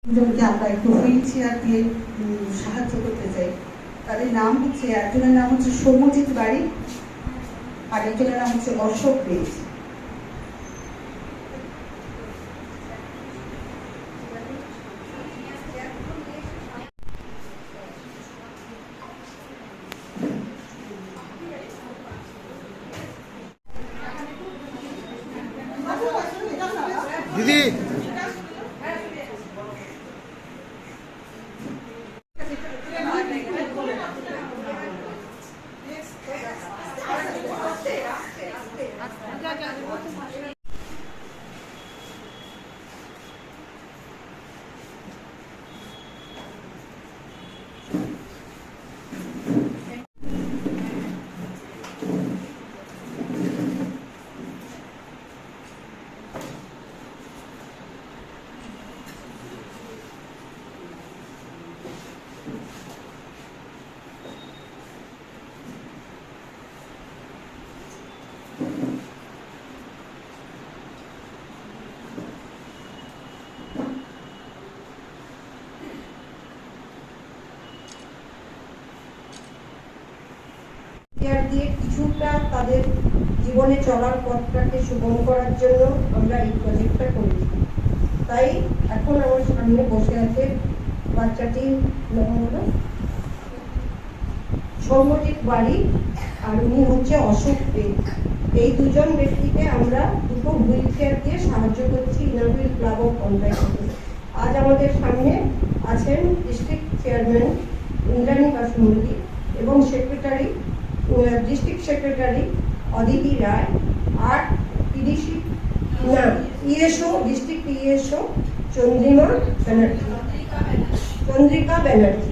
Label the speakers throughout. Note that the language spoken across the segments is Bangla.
Speaker 1: দুজনকে আমরা একটু হুইল চেয়ার দিয়ে সাহায্য করতে চাই। তাদের নাম হচ্ছে, একজনের নাম হচ্ছে সৌম্যজিৎ বাড়ি আর একজনের নাম হচ্ছে অশোক বেজ।
Speaker 2: দিদি
Speaker 3: দিয়ে কিছুটা তাদের জীবনে চলার পথটাকে সুগম করার জন্য আমরা এই প্রজেক্টটা করেছি। তাই এখন আমার সামনে বসে আছে বাচ্চাটির নাম হলো সৌম্যজিৎ বাড়ি আর উনি হচ্ছে অশোক বেদ। এই দুজন ব্যক্তিকে আমরা দুটো হুইল চেয়ার দিয়ে সাহায্য করছি ইনারহুইল ক্লাব অফ পঞ্চায়েত। আজ আমাদের সামনে আছেন ডিস্ট্রিক্ট চেয়ারম্যান ইন্দ্রাণী কাসমুর্দি এবং secretary district secretary Aditi Roy আর PDC ESO district ESO Chandrika Banerjee.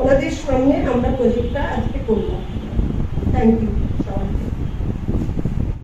Speaker 3: ওনাদের সামনে আমরা প্রজেক্টটা আজকে করলাম। Thank you.